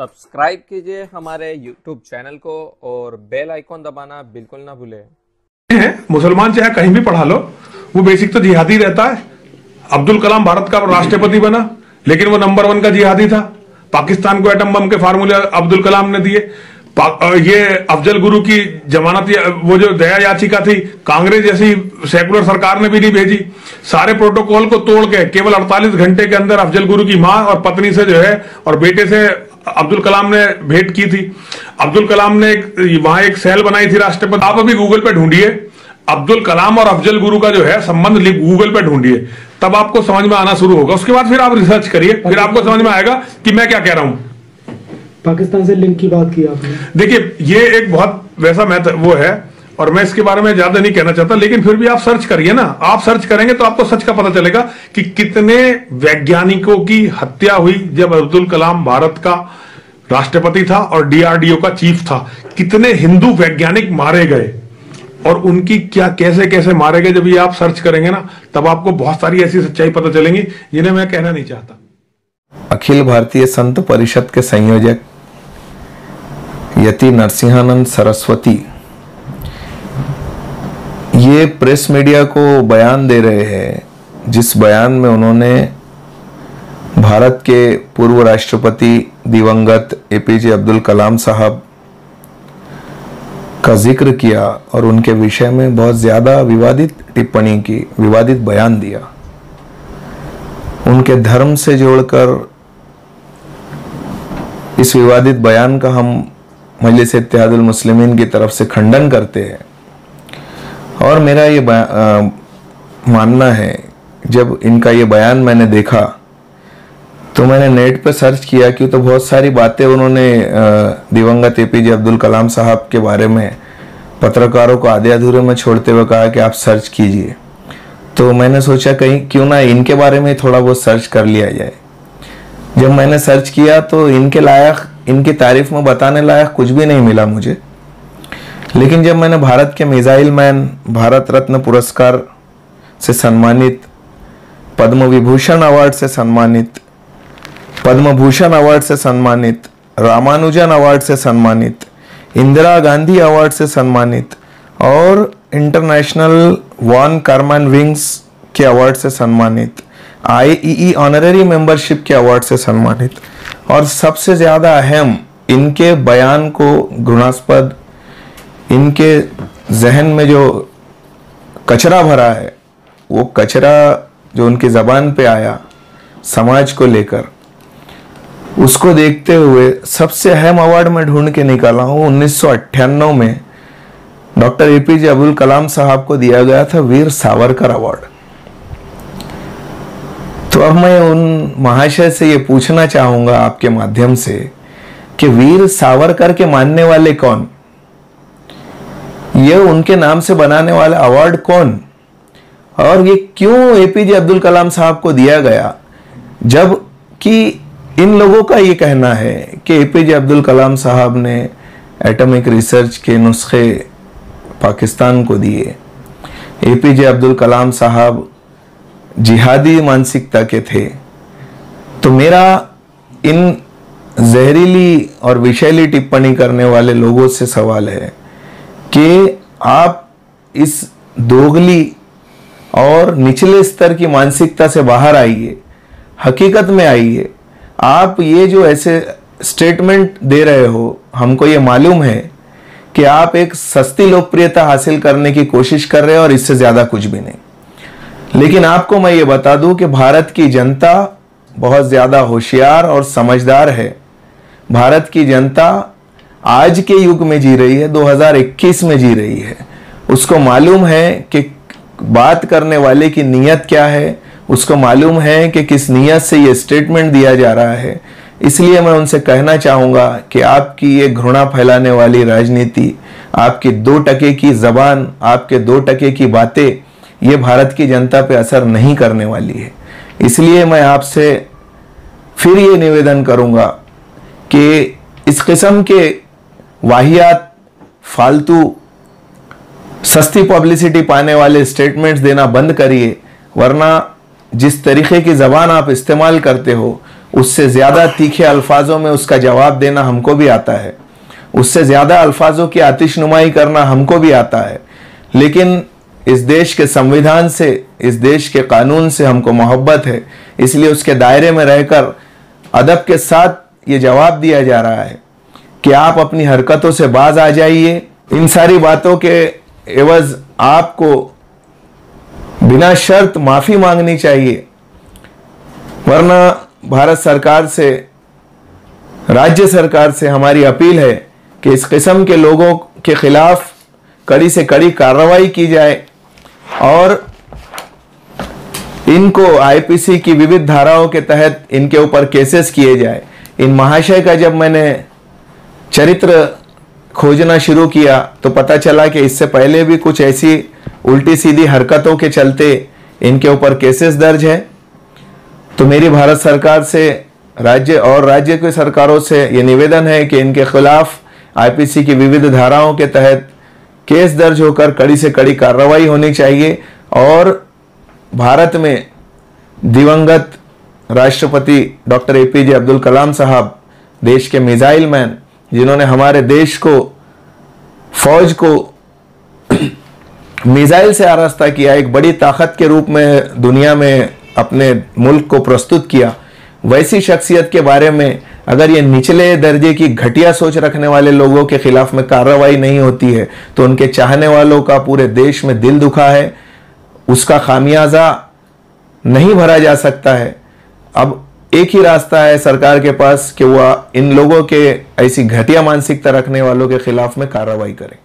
Subscribe कीजिए हमारे YouTube channel को और बेल आइकॉन दबाना बिल्कुल ना भूलें। मुसलमान चाहे कहीं भी पढ़ा लो, वो बेसिक तो जिहादी रहता है। अब्दुल कलाम भारत का राष्ट्रपति बना, लेकिन वो नंबर 1 का जिहादी था। पाकिस्तान को एटम बम के फार्मूले अब्दुल कलाम ने दिए। ये अफजल गुरु की जमानत, वो जो दया याचिका थी, कांग्रेस जैसी सेकुलर सरकार ने भी नहीं भेजी। सारे प्रोटोकॉल को तोड़ के केवल 48 घंटे के अंदर अफजल गुरु की मां और पत्नी से जो है और बेटे से अब्दुल कलाम ने भेंट की थी। अब्दुल कलाम ने वहां एक सेल बनाई थी राष्ट्रपति। आप अभी गूगल पे ढूंढिए अब्दुल कलाम और अफजल गुरु का जो है संबंध, गूगल पे ढूंढिए, तब आपको समझ में आना शुरू होगा। उसके बाद फिर आप रिसर्च करिए, फिर आपको समझ में आएगा कि मैं क्या कह रहा हूं। पाकिस्तान से लिंक की बात की आपने। देखिए, ये एक बहुत वैसा वो है, और मैं इसके बारे में ज्यादा नहीं कहना चाहता, लेकिन फिर भी आप सर्च करिए ना। आप सर्च करेंगे तो आपको सच का पता चलेगा कि कितने वैज्ञानिकों की हत्या हुई जब अब्दुल कलाम भारत का राष्ट्रपति था और डीआरडीओ का चीफ था। कितने हिंदू वैज्ञानिक मारे गए और उनकी क्या कैसे कैसे मारे गए, जब ये आप सर्च करेंगे ना, तब आपको बहुत सारी ऐसी सच्चाई पता चलेंगी जिन्हें मैं कहना नहीं चाहता। अखिल भारतीय संत परिषद के संयोजक यति नरसिंहानंद सरस्वती ये प्रेस मीडिया को बयान दे रहे हैं, जिस बयान में उन्होंने भारत के पूर्व राष्ट्रपति दिवंगत एपीजे अब्दुल कलाम साहब का जिक्र किया और उनके विषय में बहुत ज्यादा विवादित टिप्पणी की, विवादित बयान दिया। उनके धर्म से जोड़कर इस विवादित बयान का हम मजलिस इत्तेहादुल मुस्लिमीन की तरफ से खंडन करते हैं। और मेरा ये मानना है, जब इनका ये बयान मैंने देखा तो मैंने नेट पे सर्च किया कि तो बहुत सारी बातें उन्होंने दिवंगत एपीजे अब्दुल कलाम साहब के बारे में पत्रकारों को आधे अधूरे में छोड़ते हुए कहा कि आप सर्च कीजिए। तो मैंने सोचा कहीं क्यों ना इनके बारे में थोड़ा बहुत सर्च कर लिया जाए। जब मैंने सर्च किया तो इनके लायक, इनकी तारीफ में बताने लायक कुछ भी नहीं मिला मुझे। लेकिन जब मैंने भारत के मिसाइल मैन, भारत रत्न पुरस्कार से सम्मानित, पद्म विभूषण अवार्ड से सम्मानित, पद्म भूषण अवार्ड से सम्मानित, रामानुजन अवार्ड से सम्मानित, इंदिरा गांधी अवार्ड से सम्मानित और इंटरनेशनल वॉन कार्मन विंग्स के अवार्ड से सम्मानित, IEE ऑनररी मेंबरशिप के अवार्ड से सम्मानित, और सबसे ज्यादा अहम, इनके बयान को घृणास्पद, इनके जहन में जो कचरा भरा है, वो कचरा जो उनकी जबान पे आया समाज को लेकर, उसको देखते हुए सबसे अहम अवार्ड मैं ढूंढ के निकाला हूं। 1998 में डॉक्टर एपीजे अब्दुल कलाम साहब को दिया गया था वीर सावरकर अवार्ड। तो अब मैं उन महाशय से ये पूछना चाहूंगा आपके माध्यम से कि वीर सावरकर के मानने वाले कौन, ये उनके नाम से बनाने वाला अवार्ड कौन, और ये क्यों एपीजे अब्दुल कलाम साहब को दिया गया, जब कि इन लोगों का ये कहना है कि एपीजे अब्दुल कलाम साहब ने एटॉमिक रिसर्च के नुस्खे पाकिस्तान को दिए। एपीजे अब्दुल कलाम साहब जिहादी मानसिकता के थे। तो मेरा इन जहरीली और विषैली टिप्पणी करने वाले लोगों से सवाल है कि आप इस दोगली और निचले स्तर की मानसिकता से बाहर आइए, हकीकत में आइए। आप ये जो ऐसे स्टेटमेंट दे रहे हो, हमको ये मालूम है कि आप एक सस्ती लोकप्रियता हासिल करने की कोशिश कर रहे हो और इससे ज्यादा कुछ भी नहीं। लेकिन आपको मैं ये बता दूं कि भारत की जनता बहुत ज्यादा होशियार और समझदार है। भारत की जनता आज के युग में जी रही है, 2021 में जी रही है। उसको मालूम है कि बात करने वाले की नीयत क्या है, उसको मालूम है कि किस नीयत से ये स्टेटमेंट दिया जा रहा है। इसलिए मैं उनसे कहना चाहूंगा कि आपकी ये घृणा फैलाने वाली राजनीति, आपकी 2% की जबान, आपके 2% की बातें, ये भारत की जनता पे असर नहीं करने वाली है। इसलिए मैं आपसे फिर ये निवेदन करूंगा कि इस किस्म के वाहियात, फालतू, सस्ती पब्लिसिटी पाने वाले स्टेटमेंट्स देना बंद करिए, वरना जिस तरीके की जबान आप इस्तेमाल करते हो उससे ज़्यादा तीखे अल्फाजों में उसका जवाब देना हमको भी आता है, उससे ज़्यादा अल्फाजों की आतिशनुमाई करना हमको भी आता है, लेकिन इस देश के संविधान से, इस देश के कानून से हमको मोहब्बत है, इसलिए उसके दायरे में रहकर अदब के साथ ये जवाब दिया जा रहा है कि आप अपनी हरकतों से बाज आ जाइए। इन सारी बातों के एवज आपको बिना शर्त माफ़ी मांगनी चाहिए, वरना भारत सरकार से, राज्य सरकार से हमारी अपील है कि इस किस्म के लोगों के खिलाफ कड़ी से कड़ी कार्रवाई की जाए और इनको आईपीसी की विविध धाराओं के तहत इनके ऊपर केसेस किए जाए। इन महाशय का जब मैंने चरित्र खोजना शुरू किया तो पता चला कि इससे पहले भी कुछ ऐसी उल्टी सीधी हरकतों के चलते इनके ऊपर केसेस दर्ज है। तो मेरी भारत सरकार से, राज्य की सरकारों से ये निवेदन है कि इनके खिलाफ आईपीसी की विविध धाराओं के तहत केस दर्ज होकर कड़ी से कड़ी कार्रवाई होनी चाहिए और भारत में दिवंगत राष्ट्रपति डॉक्टर एपीजे अब्दुल कलाम साहब, देश के मिसाइल मैन, जिन्होंने हमारे देश को, फौज को मिसाइल से आरास्ता किया, एक बड़ी ताकत के रूप में दुनिया में अपने मुल्क को प्रस्तुत किया, वैसी शख्सियत के बारे में अगर ये निचले दर्जे की घटिया सोच रखने वाले लोगों के खिलाफ में कार्रवाई नहीं होती है तो उनके चाहने वालों का पूरे देश में दिल दुखा है, उसका खामियाजा नहीं भरा जा सकता है। अब एक ही रास्ता है सरकार के पास कि वह इन लोगों के ऐसी घटिया मानसिकता रखने वालों के खिलाफ में कार्रवाई करे।